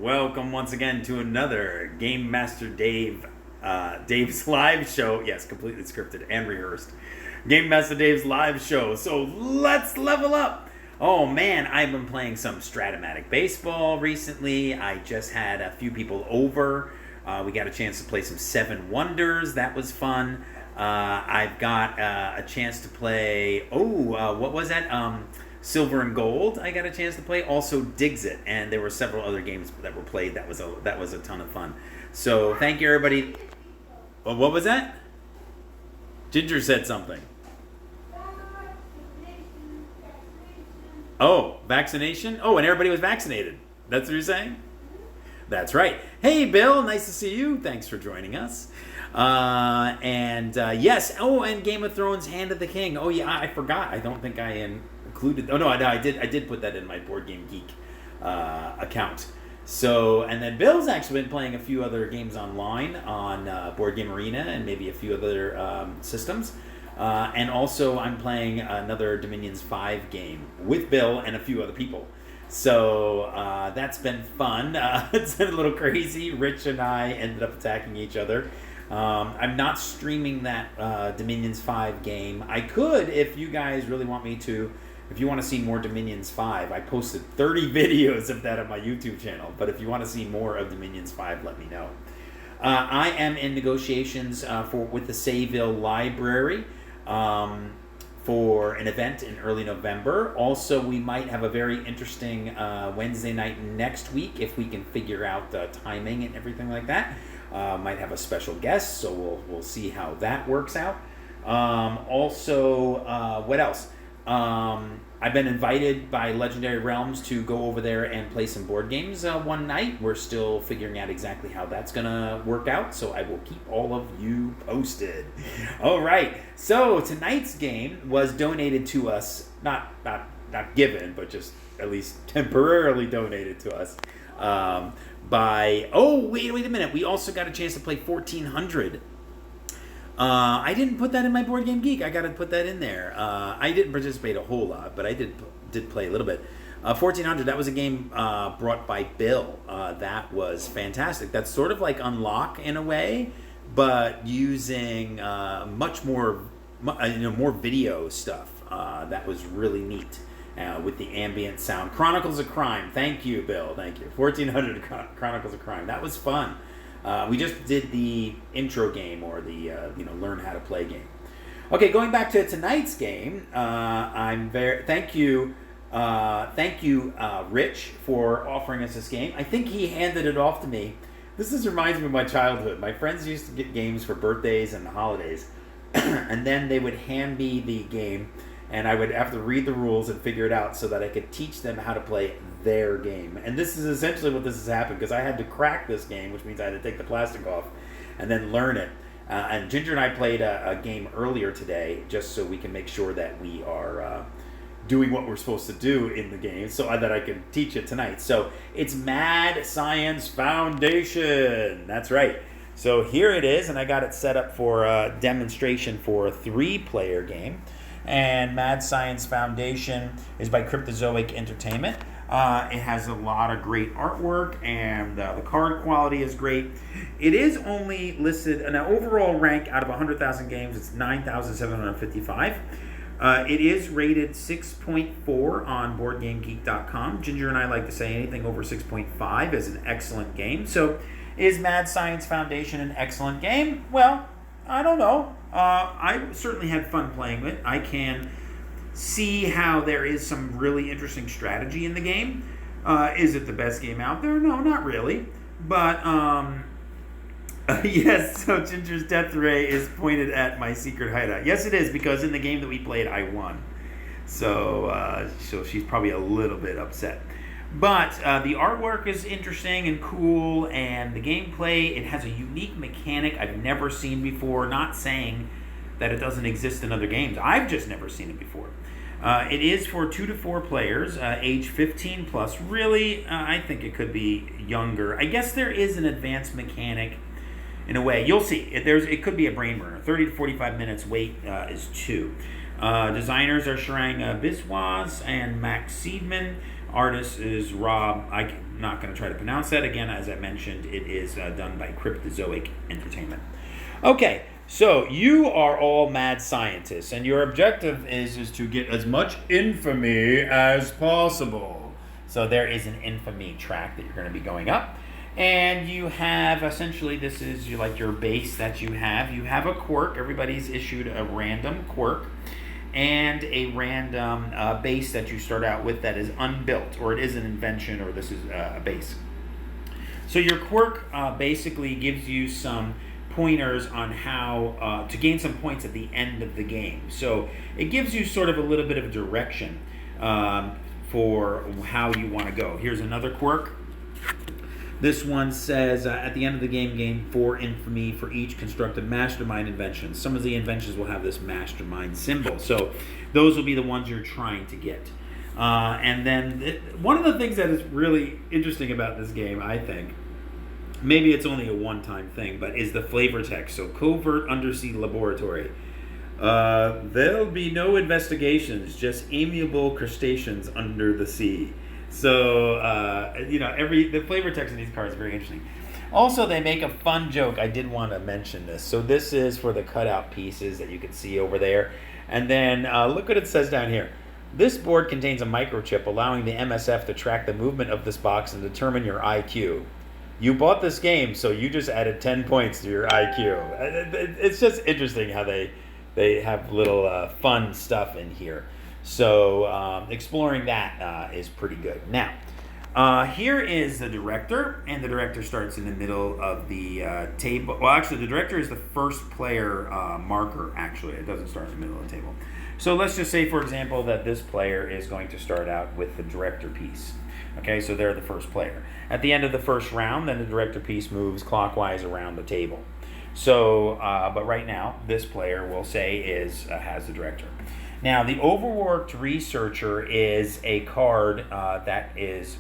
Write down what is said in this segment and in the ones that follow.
Welcome once again to another Game Master Dave's live show. Yes, completely scripted and rehearsed. Game Master Dave's live show. So let's level up. Oh man, I've been playing some Stratomatic baseball recently. I just had a few people over. We got a chance to play some Seven Wonders. That was fun. I've got a chance to play. What was that? Silver and Gold. I got a chance to play. Also Digs It, and there were several other games that were played. That was a ton of fun. So thank you everybody. Well, what was that? Ginger said something. Oh, vaccination? Oh, and everybody was vaccinated. That's what you're saying? That's right. Hey, Bill, nice to see you. Thanks for joining us. Yes. Oh, and Game of Thrones: Hand of the King. Oh, yeah, I forgot. I don't think I included. Oh no, I did. I did put that in my Board Game Geek account. So, and then Bill's actually been playing a few other games online on Board Game Arena and maybe a few other systems. And also, I'm playing another Dominions 5 game with Bill and a few other people. So that's been fun. It's been a little crazy. Rich and I ended up attacking each other. I'm not streaming that Dominions 5 game. I could, if you guys really want me to. If you want to see more Dominions 5, I posted 30 videos of that on my YouTube channel. But if you want to see more of Dominions 5, let me know. I am in negotiations with the Sayville Library for an event in early November. Also, we might have a very interesting Wednesday night next week if we can figure out the timing and everything like that. Might have a special guest, so we'll see how that works out. What else? I've been invited by Legendary Realms to go over there and play some board games one night. We're still figuring out exactly how that's going to work out, so I will keep all of you posted. All right, so tonight's game was donated to us, not given, but just at least temporarily donated to us by, wait a minute, we also got a chance to play 1400. I didn't put that in my Board Game Geek. I got to put that in there. I didn't participate a whole lot, but I did play a little bit. 1400, that was a game brought by Bill. That was fantastic. That's sort of like Unlock in a way, but using much more, more video stuff. That was really neat with the ambient sound. Chronicles of Crime. Thank you, Bill. Thank you. 1400 Chronicles of Crime. That was fun. We just did the intro game or the learn how to play game. Okay, going back to tonight's game, thank you, Rich, for offering us this game. I think he handed it off to me. This reminds me of my childhood. My friends used to get games for birthdays and holidays, and then they would hand me the game, and I would have to read the rules and figure it out so that I could teach them how to play their game. And this is essentially what this has happened, because I had to crack this game, which means I had to take the plastic off and then learn it. And Ginger and I played a game earlier today just so we can make sure that we are doing what we're supposed to do in the game so that I can teach it tonight. So it's Mad Science Foundation. That's right. So here it is, and I got it set up for a demonstration for a 3-player game. And Mad Science Foundation is by Cryptozoic Entertainment. It has a lot of great artwork, and the card quality is great. It is only listed, an overall rank out of 100,000 games, it's 9,755. It is rated 6.4 on BoardGameGeek.com. Ginger and I like to say anything over 6.5 is an excellent game. So is Mad Science Foundation an excellent game? Well, I don't know. I certainly had fun playing it. I can see how there is some really interesting strategy in the game. Is it the best game out there? No, not really. But, yes, so Ginger's Death Ray is pointed at my secret hideout. Yes, it is, because in the game that we played, I won. So she's probably a little bit upset. But the artwork is interesting and cool, and the gameplay, it has a unique mechanic I've never seen before. Not saying that it doesn't exist in other games. I've just never seen it before. It is for 2 to 4 players, age 15 plus. Really, I think it could be younger. I guess there is an advanced mechanic in a way. You'll see. It could be a brain burner. 30 to 45 minutes. Wait is 2. Designers are Sharang Biswas and Max Seidman. Artist is Rob. I'm not going to try to pronounce that. Again, as I mentioned, it is done by Cryptozoic Entertainment. Okay, so you are all mad scientists, and your objective is to get as much infamy as possible. So there is an infamy track that you're going to be going up. And you have, essentially, this is your base that you have. You have a quirk. Everybody's issued a random quirk and a random base that you start out with that is unbuilt, or it is an invention, or this is a base. So your quirk basically gives you some pointers on how to gain some points at the end of the game. So it gives you sort of a little bit of direction for how you want to go. Here's another quirk. This one says, at the end of the game, gain 4 infamy for each constructed mastermind invention. Some of the inventions will have this mastermind symbol. So those will be the ones you're trying to get. And then one of the things that is really interesting about this game, I think, maybe it's only a one-time thing, but is the flavor text. So covert undersea laboratory. There'll be no investigations, just amiable crustaceans under the sea. So, the flavor text in these cards is very interesting. Also, they make a fun joke. I did want to mention this. So this is for the cutout pieces that you can see over there. And then look what it says down here. This board contains a microchip allowing the MSF to track the movement of this box and determine your IQ. You bought this game, so you just added 10 points to your IQ. It's just interesting how they have little fun stuff in here. So exploring that is pretty good. Now, here is the director, and the director starts in the middle of the table. Well, actually, the director is the first player marker, actually. It doesn't start in the middle of the table. So let's just say, for example, that this player is going to start out with the director piece. Okay, so they're the first player. At the end of the first round, then the director piece moves clockwise around the table. So, but right now, this player, we'll say, has the director. Now, the overworked researcher is a card that is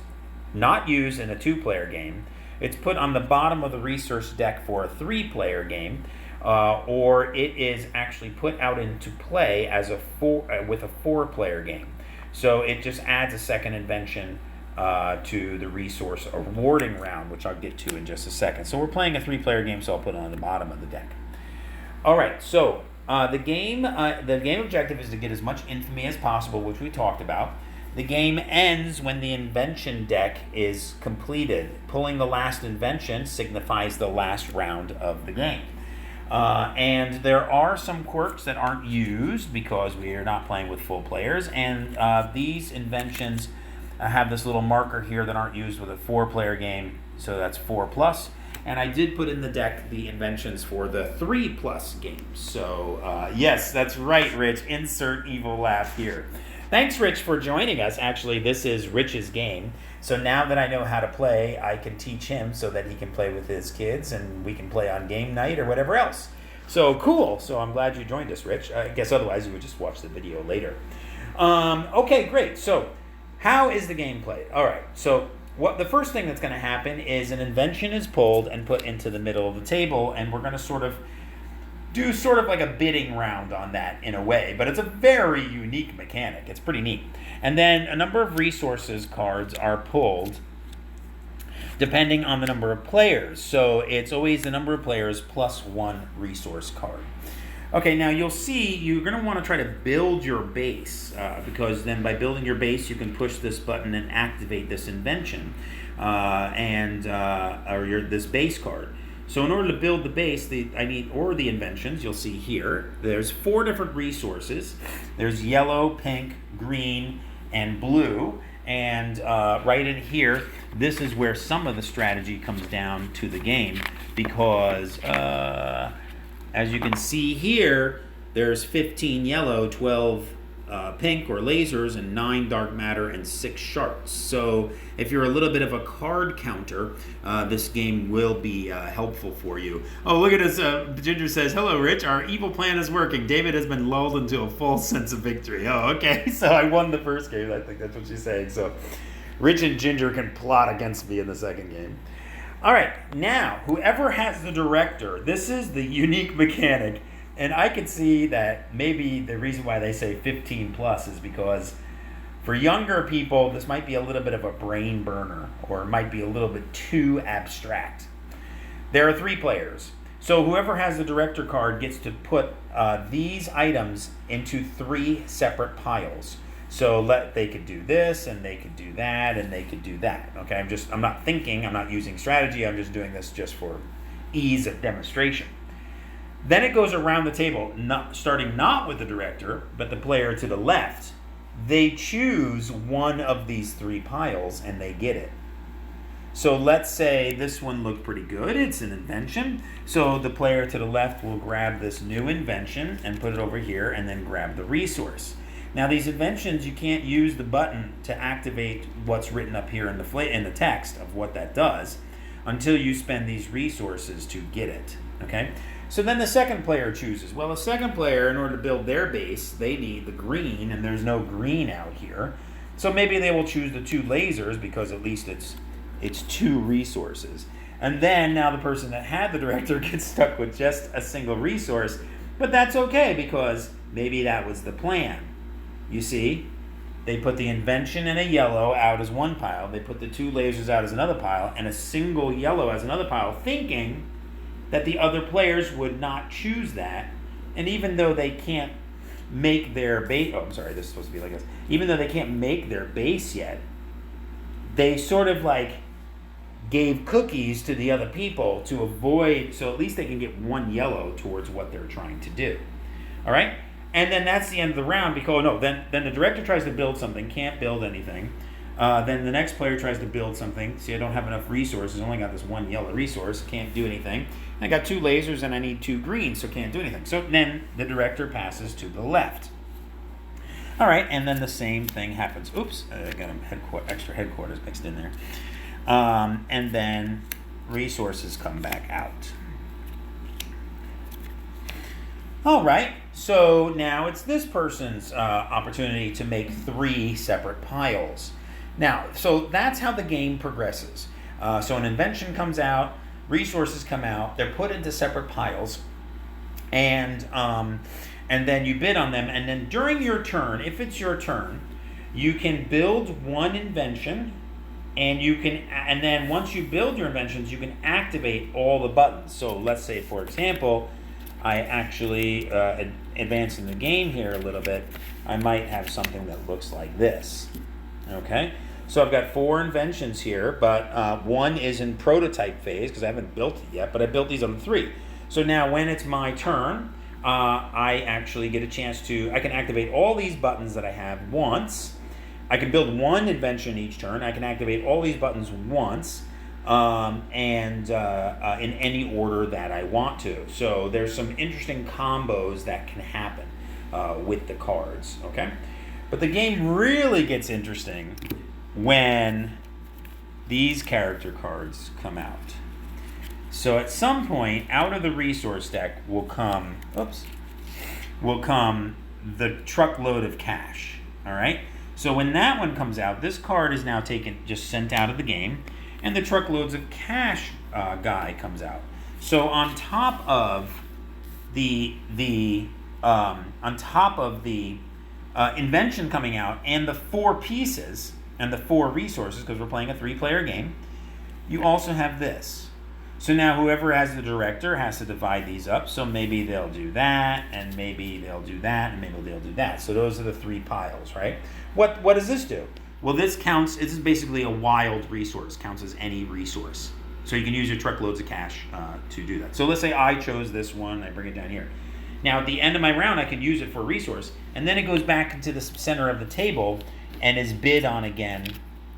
not used in a 2-player game. It's put on the bottom of the research deck for a 3-player game, or it is actually put out into play as with a 4-player game. So it just adds a second invention to the resource awarding round, which I'll get to in just a second. So we're playing a 3-player game, so I'll put it on the bottom of the deck. All right, so the game objective is to get as much infamy as possible, which we talked about. The game ends when the invention deck is completed. Pulling the last invention signifies the last round of the game. And there are some quirks that aren't used because we are not playing with full players. And these inventions have this little marker here that aren't used with a 4-player game. So that's 4+. And I did put in the deck the inventions for the 3+ games. So, yes, that's right, Rich. Insert evil laugh here. Thanks, Rich, for joining us. Actually, this is Rich's game. So now that I know how to play, I can teach him so that he can play with his kids and we can play on game night or whatever else. So, cool. So I'm glad you joined us, Rich. I guess otherwise you would just watch the video later. Okay, great. So how is the game played? All right, so the first thing that's going to happen is an invention is pulled and put into the middle of the table, and we're going to do like a bidding round on that in a way, but it's a very unique mechanic. It's pretty neat. And then a number of resources cards are pulled depending on the number of players. So it's always the number of players plus 1 resource card. Okay, now you'll see you're going to want to try to build your base because then by building your base you can push this button and activate this invention or this base card. So in order to build the base, the inventions, you'll see here, there's 4 different resources. There's yellow, pink, green, and blue. And right in here, this is where some of the strategy comes down to the game because as you can see here, there's 15 yellow, 12 pink or lasers, and 9 dark matter, and 6 sharks. So if you're a little bit of a card counter, this game will be helpful for you. Oh, look at this. Ginger says, "Hello, Rich. Our evil plan is working. David has been lulled into a false sense of victory." Oh, okay. So I won the first game. I think that's what she's saying. So Rich and Ginger can plot against me in the second game. All right, now, whoever has the director, this is the unique mechanic, and I can see that maybe the reason why they say 15 plus is because For younger people, this might be a little bit of a brain burner, or it might be a little bit too abstract. There are 3 players. So whoever has the director card gets to put these items into 3 separate piles. So they could do this, and they could do that, and they could do that. Okay, I'm not thinking, I'm not using strategy, I'm just doing this just for ease of demonstration. Then it goes around the table, starting not with the director, but the player to the left. They choose one of these 3 piles, and they get it. So let's say this one looked pretty good. It's an invention. So the player to the left will grab this new invention and put it over here, and then grab the resource. Now these inventions, you can't use the button to activate what's written up here in the text of what that does until you spend these resources to get it. Okay? So then the second player chooses. Well, the second player, in order to build their base, they need the green, and there's no green out here. So maybe they will choose the 2 lasers, because at least it's 2 resources. And then now the person that had the director gets stuck with just a single resource, but that's okay, because maybe that was the plan. You see, they put the invention and a yellow out as one pile, they put the 2 lasers out as another pile, and a single yellow as another pile, thinking that the other players would not choose that. And even though they can't make their base, this is supposed to be like this. Even though they can't make their base yet, they sort of like gave cookies to the other people to avoid, so at least they can get 1 yellow towards what they're trying to do. All right? And then that's the end of the round, because then the director tries to build something, can't build anything. Then the next player tries to build something. See, I don't have enough resources. I only got this 1 yellow resource. Can't do anything. I got 2 lasers and I need 2 greens, so can't do anything. So then the director passes to the left. All right, and then the same thing happens. Oops, I got extra headquarters mixed in there. And then resources come back out. All right, so now it's this person's opportunity to make 3 separate piles. Now, so that's how the game progresses. So an invention comes out, resources come out, they're put into separate piles, and then you bid on them, and then during your turn, if it's your turn, you can build 1 invention, and then once you build your inventions, you can activate all the buttons. So let's say, for example, I actually advance in the game here a little bit. I might have something that looks like this. Okay, so I've got 4 inventions here, but 1 is in prototype phase because I haven't built it yet, but I built these other 3. So now when it's my turn, I actually get a chance I can activate all these buttons that I have once. I can build 1 invention each turn. I can activate all these buttons once, and in any order that I want to. So there's some interesting combos that can happen with the cards, okay? But the game really gets interesting when these character cards come out. So at some point, out of the resource deck will come the truckload of cash, all right? So when that one comes out, this card is now just sent out of the game, and the truckloads of cash guy comes out. So on top of the invention coming out and the 4 pieces and the 4 resources, because we're playing a 3-player game, you also have this. So now whoever has the director has to divide these up. So maybe they'll do that, and maybe they'll do that, and maybe they'll do that. So those are the 3 piles, right? What does this do? Well, this is basically a wild resource, counts as any resource. So you can use your truckloads of cash to do that. So let's say I chose this one, I bring it down here. Now at the end of my round, I can use it for a resource, and then it goes back into the center of the table and is bid on again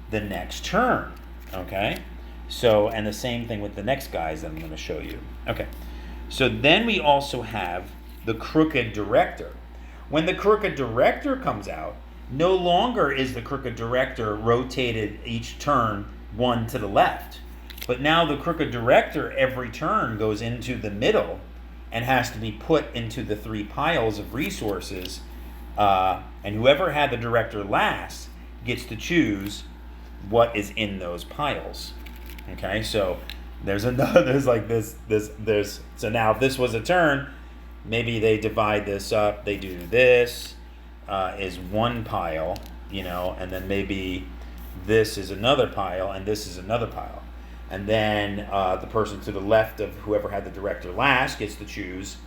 the next turn, okay? So, and the same thing with the next guys that I'm going to show you. Okay, so then we also have the crooked director. When the crooked director comes out, no longer is the crooked director rotated each turn 1 to the left, but now the crooked director every turn goes into the middle and has to be put into the 3 piles of resources, and whoever had the director last gets to choose what is in those piles. Okay, so so now if this was a turn, maybe they divide this up, they do this is 1 pile, and then maybe this is another pile and this is another pile. And then the person to the left of whoever had the director last gets to choose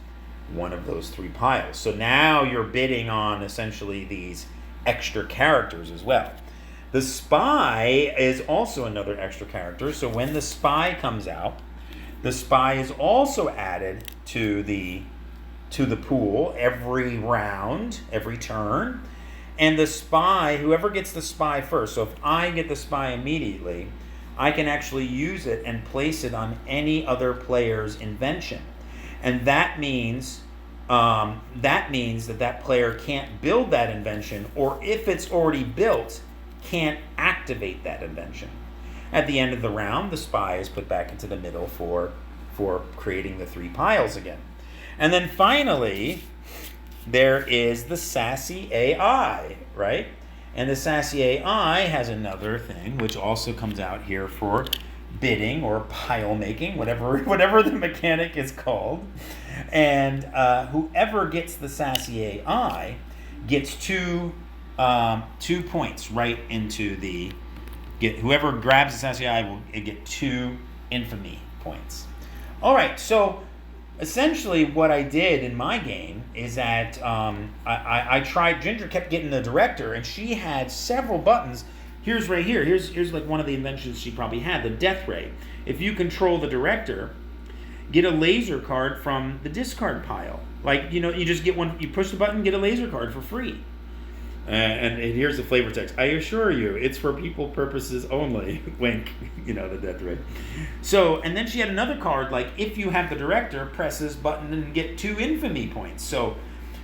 one of those 3 piles. So now you're bidding on essentially these extra characters as well. The spy is also another extra character. So when the spy comes out, the spy is also added to the pool every round, every turn. And the spy, whoever gets the spy first, so if I get the spy immediately, I can actually use it and place it on any other player's invention. And that means that player can't build that invention, or if it's already built, can't activate that invention. At the end of the round, the spy is put back into the middle for creating the 3 piles again. And then finally, there is the sassy AI, right? And the sassy AI has another thing, which also comes out here for bidding or pile making, whatever the mechanic is called. And whoever gets the sassy AI gets 2 points right into the... Whoever grabs the sassy AI will get 2 infamy points. All right, so essentially what I did in my game is that I tried... Ginger kept getting the director, and she had several buttons. Here's right here. Here's like one of the inventions she probably had, the death ray. If you control the director, get a laser card from the discard pile. Like, you just get one, you push the button, get a laser card for free. And here's the flavor text. I assure you, it's for people purposes only. Wink, the death ray. So, and then she had another card, like, if you have the director, press this button and get 2 infamy points. So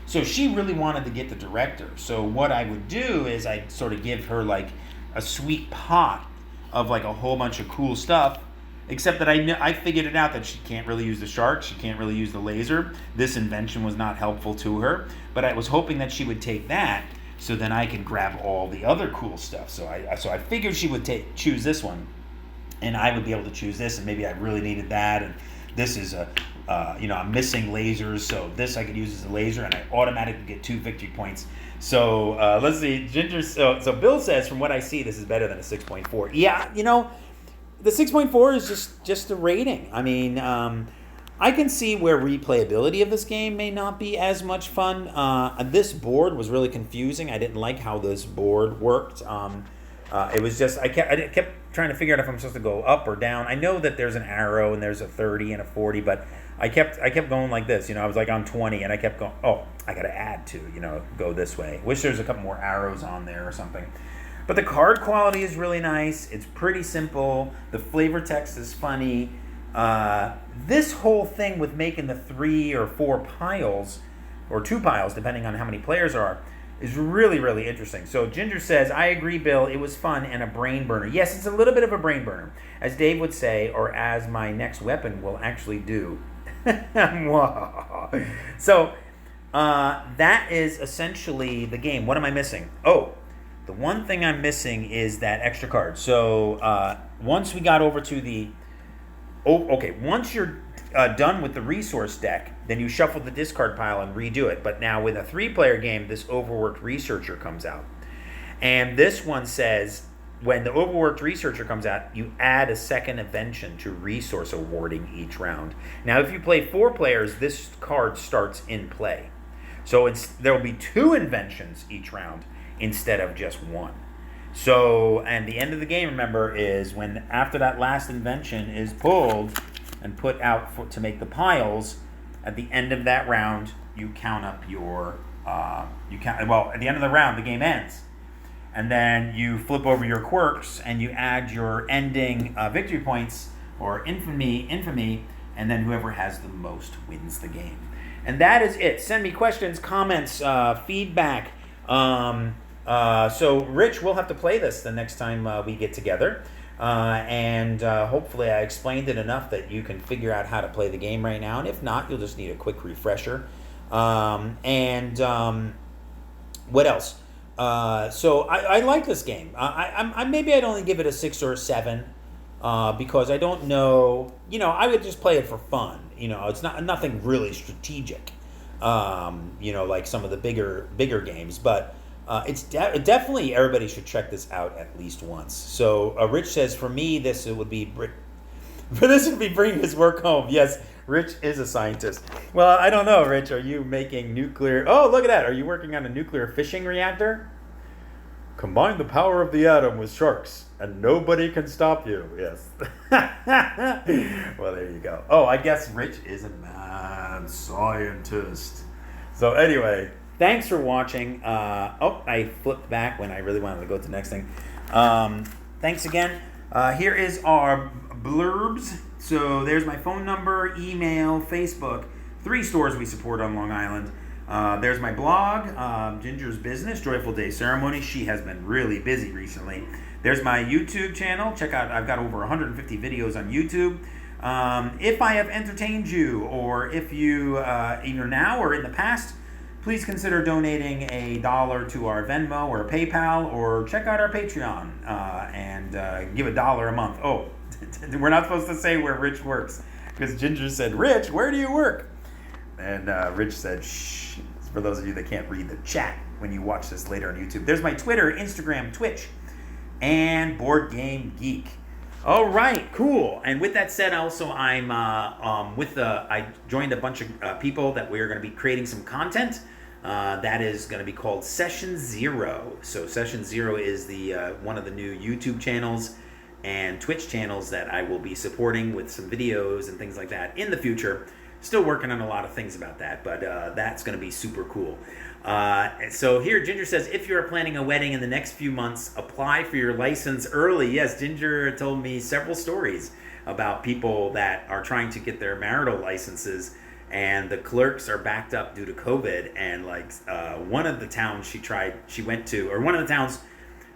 she really wanted to get the director. So what I would do is I'd sort of give her, like, a sweet pot of, like, a whole bunch of cool stuff. Except that I figured it out that she can't really use the shark. She can't really use the laser. This invention was not helpful to her. But I was hoping that she would take that, so then I can grab all the other cool stuff. So I figured she would choose this one, and I would be able to choose this, and maybe I really needed that. And this is I'm missing lasers, so this I could use as a laser, and I automatically get 2 victory points. So let's see, Ginger. So Bill says, from what I see, this is better than a 6.4. Yeah, the 6.4 is just a rating. I mean, I can see where replayability of this game may not be as much fun. This board was really confusing. I didn't like how this board worked. It was just, I kept trying to figure out if I'm supposed to go up or down. I know that there's an arrow and there's a 30 and a 40, but I kept going like this. I was like on 20, and I kept going, oh, I got to add to, go this way. Wish there's a couple more arrows on there or something. But the card quality is really nice. It's pretty simple. The flavor text is funny. This whole thing with making the 3 or 4 piles, or 2 piles, depending on how many players there are, is really, really interesting. So Ginger says, I agree, Bill. It was fun and a brain burner. Yes, it's a little bit of a brain burner, as Dave would say, or as my next weapon will actually do. So that is essentially the game. What am I missing? Oh, the one thing I'm missing is that extra card. So once we got over to the... once you're done with the resource deck, then you shuffle the discard pile and redo it. But now with a 3-player game, this overworked researcher comes out. And this one says, when the overworked researcher comes out, you add a second invention to resource awarding each round. Now, if you play 4 players, this card starts in play. So there will be 2 inventions each round instead of just 1. So, and the end of the game, remember, is when after that last invention is pulled and put out to make the piles, at the end of that round, you count up your, at the end of the round, the game ends. And then you flip over your quirks and you add your ending victory points or infamy, and then whoever has the most wins the game. And that is it. Send me questions, comments, feedback. So, Rich, we'll have to play this the next time we get together. And hopefully I explained it enough that you can figure out how to play the game right now. And if not, you'll just need a quick refresher. What else? So I like this game. Maybe I'd only give it a 6 or a 7 because I don't know. I would just play it for fun. It's nothing really strategic. Like some of the bigger games, but Definitely everybody should check this out at least once. So Rich says, for me, this would be bringing his work home. Yes, Rich is a scientist. Well, I don't know, Rich. Are you making nuclear? Oh, look at that. Are you working on a nuclear fission reactor? Combine the power of the atom with sharks, and nobody can stop you. Yes. Well, there you go. Oh, I guess Rich is a mad scientist. So anyway, thanks for watching. I flipped back when I really wanted to go to the next thing. Thanks again. Here is our blurbs. So there's my phone number, email, Facebook. 3 stores we support on Long Island. There's my blog, Ginger's Business, Joyful Day Ceremony. She has been really busy recently. There's my YouTube channel. Check out, I've got over 150 videos on YouTube. If I have entertained you, or if you, either now or in the past, please consider donating $1 to our Venmo or PayPal, or check out our Patreon and give $1 a month. Oh, we're not supposed to say where Rich works, because Ginger said, Rich, where do you work? And Rich said, shh, for those of you that can't read the chat when you watch this later on YouTube. There's my Twitter, Instagram, Twitch, and Board Game Geek. All right, cool. And with that said, also I joined a bunch of people that we're going to be creating some content. That is going to be called Session Zero. So Session Zero is the one of the new YouTube channels and Twitch channels that I will be supporting with some videos and things like that in the future. Still working on a lot of things about that, but that's going to be super cool. So here, Ginger says, if you're planning a wedding in the next few months, apply for your license early. Yes, Ginger told me several stories about people that are trying to get their marital licenses, and the clerks are backed up due to COVID. And like one of the towns she went to, or one of the towns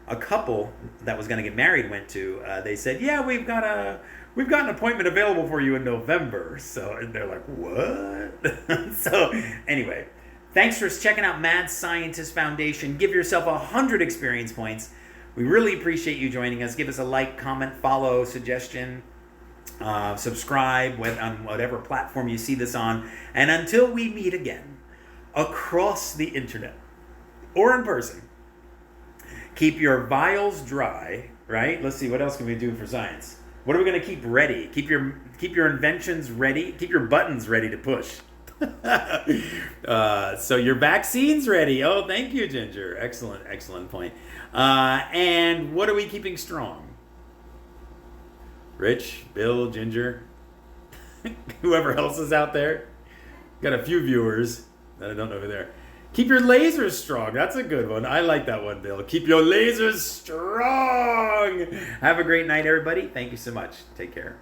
a couple that was going to get married went to, they said, yeah, we've got an appointment available for you in November. So and they're like, what? So anyway, thanks for checking out Mad Scientist Foundation. Give yourself 100 experience points. We really appreciate you joining us. Give us a like, comment, follow, suggestion, subscribe on whatever platform you see this on. And until we meet again, across the internet or in person, keep your vials dry, right? Let's see, what else can we do for science? What are we going to keep ready? Keep your inventions ready. Keep your buttons ready to push. So your vaccine's ready. Oh, thank you, Ginger. Excellent point. And what are we keeping strong? Rich, Bill, Ginger, whoever else is out there. Got a few viewers that I don't know who they are. Keep your lasers strong. That's a good one. I like that one, Bill. Keep your lasers strong. Have a great night, everybody. Thank you so much. Take care.